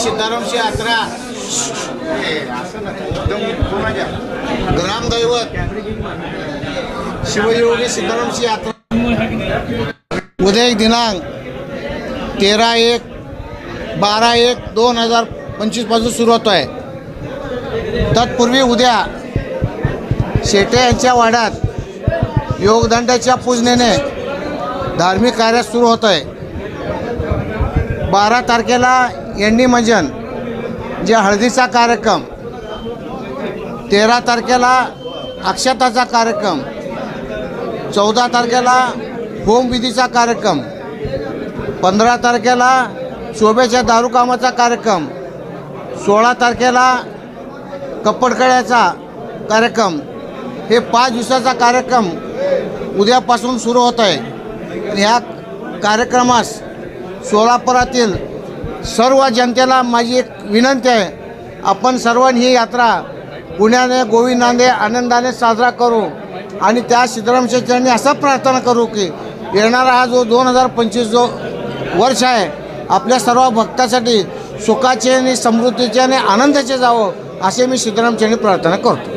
सिद्धारामची यात्रा ग्रामदैवत शिवयोगी सिद्धारामची यात्रा उद्या दिनांक 13/1/12/2025 पासून सुरू होतो आहे। तत्पूर्वी उद्या शेटे यांच्या वाड्यात योगदंडाच्या पूजनेने धार्मिक कार्य सुरू होत आहे। 12 तारखेला एंडी मंजन जे हळदीचा कार्यक्रम, 13 तारखेला अक्षताचा कार्यक्रम, 14 तारखेला होमविधीचा कार्यक्रम, 15 तारखेला शोभेच्या दारूकामाचा कार्यक्रम, 16 तारखेला कप्पडकड्याचा कार्यक्रम, हे 5 दिवसाचा कार्यक्रम उद्यापासून सुरू होत आहे। ह्या कार्यक्रमास सोलापुरातील सर्व जनतेला माझी एक विनंती आहे, आपण सर्वांनी ही यात्रा पुण्याने गोविंदाने आनंदाने साजरा करू आणि त्या सिद्धरामच्या चरणी असं प्रार्थना करू की येणारा हा जो 2025 जो वर्ष आहे आपल्या सर्व भक्तासाठी सुखाचे आणि समृद्धीचे आणि आनंदाचे जावं, असे मी सिद्धरामच्या चरणी प्रार्थना करतो।